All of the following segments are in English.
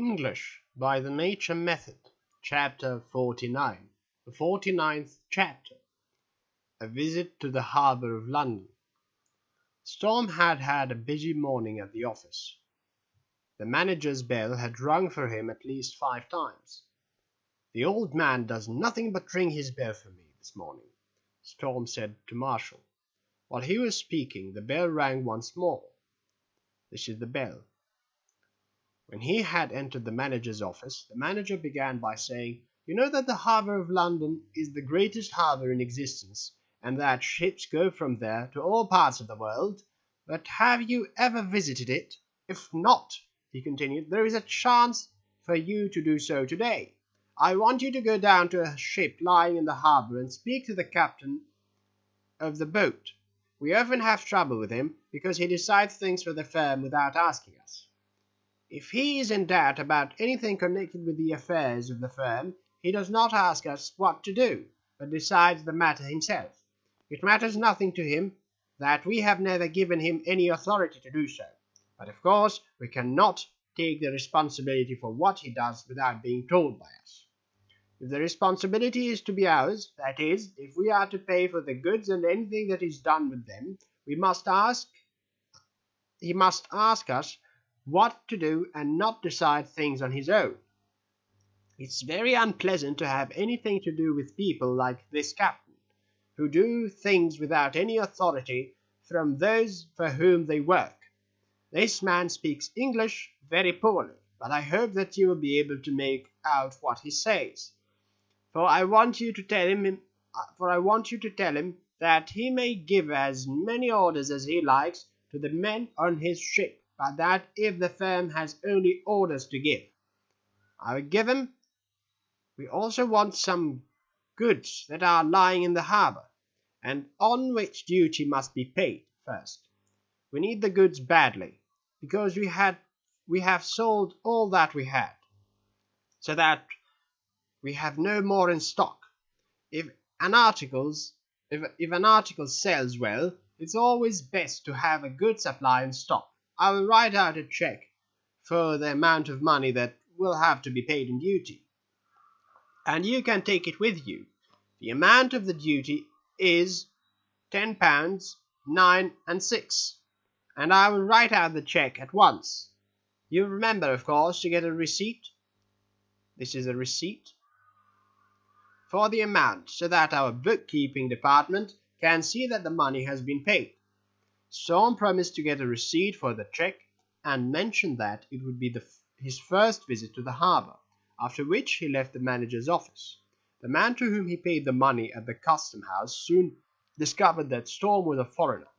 English by the Nature Method, Chapter 49, the 49th chapter, A Visit to the Harbour of London. Storm had had a busy morning at the office. The manager's bell had rung for him at least 5 times. "The old man does nothing but ring his bell for me this morning," Storm said to Marshall. While he was speaking, the bell rang once more. "This is the bell." When he had entered the manager's office, the manager began by saying, "You know that the harbour of London is the greatest harbour in existence, and that ships go from there to all parts of the world. But have you ever visited it? If not," he continued, "there is a chance for you to do so today. I want you to go down to a ship lying in the harbour and speak to the captain of the boat. We often have trouble with him, because he decides things for the firm without asking us. If he is in doubt about anything connected with the affairs of the firm, he does not ask us what to do, but decides the matter himself. It matters nothing to him that we have never given him any authority to do so, but of course we cannot take the responsibility for what he does without being told by us. If the responsibility is to be ours, that is, if we are to pay for the goods and anything that is done with them, he must ask us what to do and not decide things on his own. It's very unpleasant to have anything to do with people like this captain, who do things without any authority from those for whom they work. This man speaks English very poorly, but I hope that you will be able to make out what he says. For I want you to tell him that he may give as many orders as he likes to the men on his ship, but that if the firm has only orders to give, I will give them. We also want some goods that are lying in the harbour, and on which duty must be paid first. We need the goods badly, because we have sold all that we had, so that we have no more in stock. If an article sells well, it's always best to have a good supply in stock. I will write out a cheque for the amount of money that will have to be paid in duty, and you can take it with you. The amount of the duty is £10, 9 and 6, and I will write out the cheque at once. You remember, of course, to get a receipt. This is a receipt for the amount, so that our bookkeeping department can see that the money has been paid." Storm promised to get a receipt for the cheque, and mentioned that it would be his first visit to the harbour, after which he left the manager's office. The man to whom he paid the money at the custom house soon discovered that Storm was a foreigner,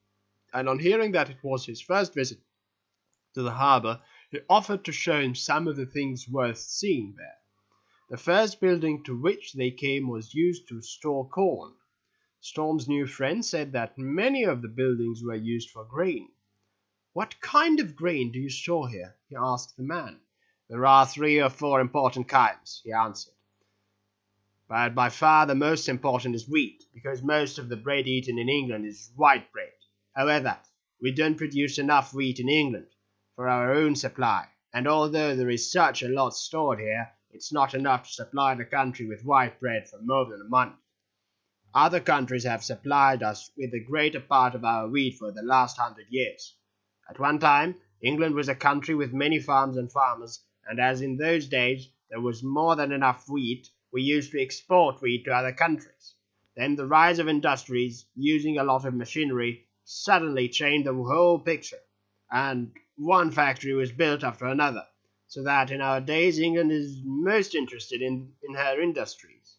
and on hearing that it was his first visit to the harbour, he offered to show him some of the things worth seeing there. The first building to which they came was used to store corn. Storm's new friend said that many of the buildings were used for grain. "What kind of grain do you store here?" he asked the man. "There are 3 or 4 important kinds," he answered, "but by far the most important is wheat, because most of the bread eaten in England is white bread. However, we don't produce enough wheat in England for our own supply, and although there is such a lot stored here, it's not enough to supply the country with white bread for more than a month. Other countries have supplied us with the greater part of our wheat for the last 100 years. At one time, England was a country with many farms and farmers, and as in those days there was more than enough wheat, we used to export wheat to other countries. Then the rise of industries, using a lot of machinery, suddenly changed the whole picture, and one factory was built after another, so that in our days England is most interested in her industries.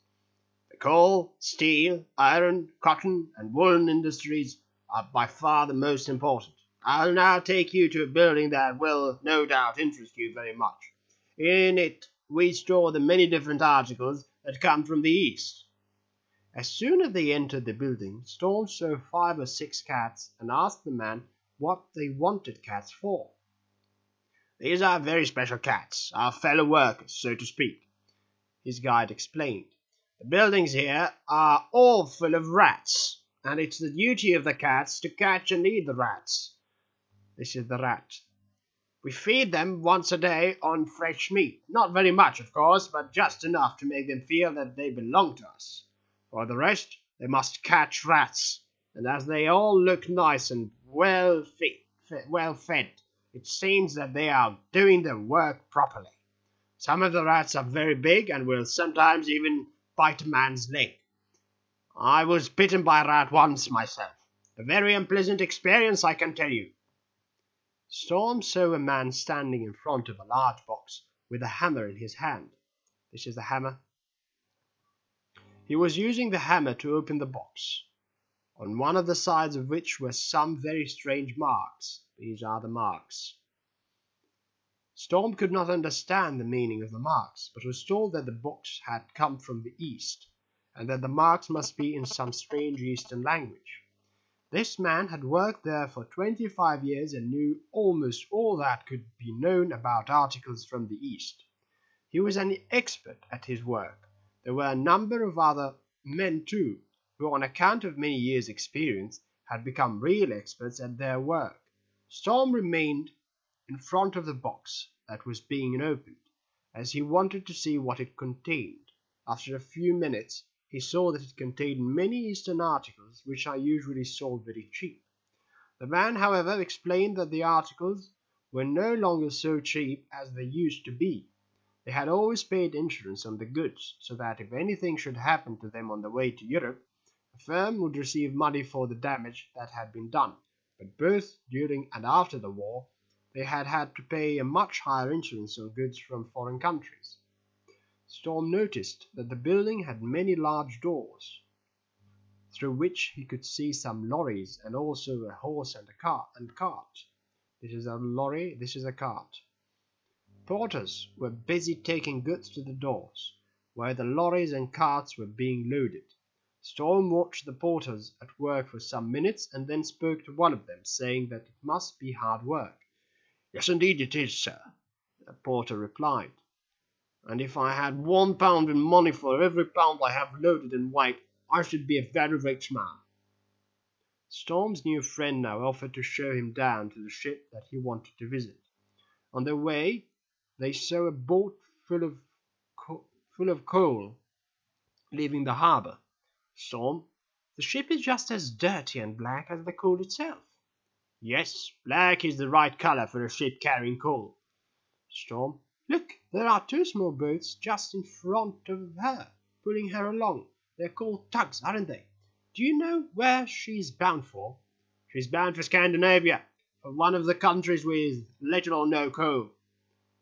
The coal, steel, iron, cotton, and woolen industries are by far the most important. I'll now take you to a building that will no doubt interest you very much. In it we store the many different articles that come from the East." As soon as they entered the building, Storm saw 5 or 6 cats and asked the man what they wanted cats for. "These are very special cats, our fellow workers, so to speak," his guide explained. "The buildings here are all full of rats, and it's the duty of the cats to catch and eat the rats." This is the rat. We feed them once a day on fresh meat. Not very much, of course, but just enough to make them feel that they belong to us. For the rest, they must catch rats, and as they all look nice and well fed, it seems that they are doing their work properly. Some of the rats are very big and will sometimes even bite a man's leg. I was bitten by a rat once myself. A very unpleasant experience, I can tell you. Storm saw a man standing in front of a large box with a hammer in his hand. This is the hammer. He was using the hammer to open the box, on one of the sides of which were some very strange marks. These are the marks. Storm could not understand the meaning of the marks, but was told that the box had come from the East, and that the marks must be in some strange Eastern language. This man had worked there for 25 years and knew almost all that could be known about articles from the East. He was an expert at his work. There were a number of other men too, who on account of many years' experience had become real experts at their work. Storm remained in front of the box that was being opened, as he wanted to see what it contained. After a few minutes, he saw that it contained many Eastern articles which are usually sold very cheap. The man, however, explained that the articles were no longer so cheap as they used to be. They had always paid insurance on the goods, so that if anything should happen to them on the way to Europe, the firm would receive money for the damage that had been done. But both during and after the war, they had had to pay a much higher insurance on goods from foreign countries. Storm noticed that the building had many large doors, through which he could see some lorries and also a horse and a cart. This is a lorry, this is a cart. Porters were busy taking goods to the doors, where the lorries and carts were being loaded. Storm watched the porters at work for some minutes and then spoke to one of them, saying that it must be hard work. "Yes, indeed it is, sir," the porter replied. "And if I had £1 in money for every pound I have loaded and weighed, I should be a very rich man." Storm's new friend now offered to show him down to the ship that he wanted to visit. On their way, they saw a boat full of coal leaving the harbour. "Storm, the ship is just as dirty and black as the coal itself." "Yes, black is the right colour for a ship carrying coal." Storm, "Look, there are two small boats just in front of her, pulling her along. They're called tugs, aren't they? Do you know where she's bound for?" "She's bound for Scandinavia, for one of the countries with little or no coal.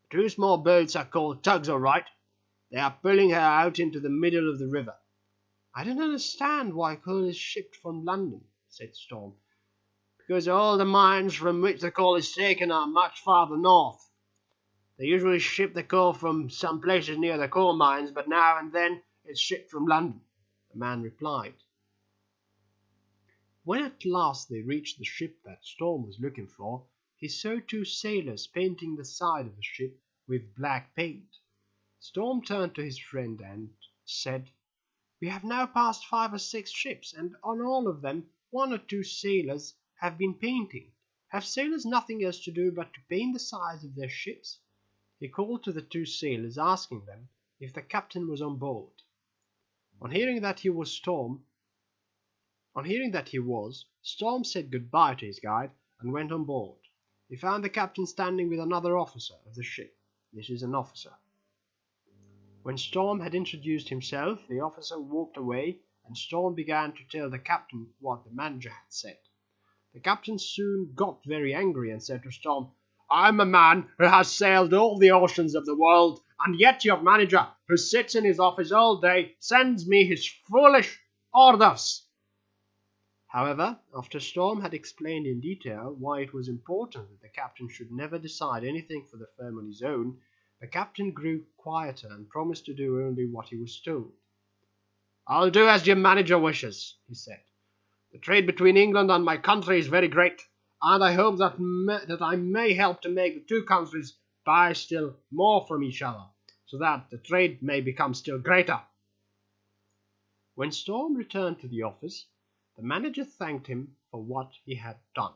The two small boats are called tugs, all right. They are pulling her out into the middle of the river." "I don't understand why coal is shipped from London," said Storm. "Because all the mines from which the coal is taken are much farther north. They usually ship the coal from some places near the coal mines, but now and then it's shipped from London," the man replied. When at last they reached the ship that Storm was looking for, he saw two sailors painting the side of the ship with black paint. Storm turned to his friend and said, "We have now passed 5 or 6 ships, and on all of them 1 or 2 sailors have been painting. Have sailors nothing else to do but to paint the sides of their ships?" He called to the 2 sailors, asking them if the captain was on board. On hearing that he was, Storm said goodbye to his guide and went on board. He found the captain standing with another officer of the ship. This is an officer. When Storm had introduced himself, the officer walked away, and Storm began to tell the captain what the manager had said. The captain soon got very angry and said to Storm, "I'm a man who has sailed all the oceans of the world, and yet your manager, who sits in his office all day, sends me his foolish orders." However, after Storm had explained in detail why it was important that the captain should never decide anything for the firm on his own, the captain grew quieter and promised to do only what he was told. "I'll do as your manager wishes," he said. "The trade between England and my country is very great, and I hope that I may help to make the two countries buy still more from each other, so that the trade may become still greater." When Storm returned to the office, the manager thanked him for what he had done.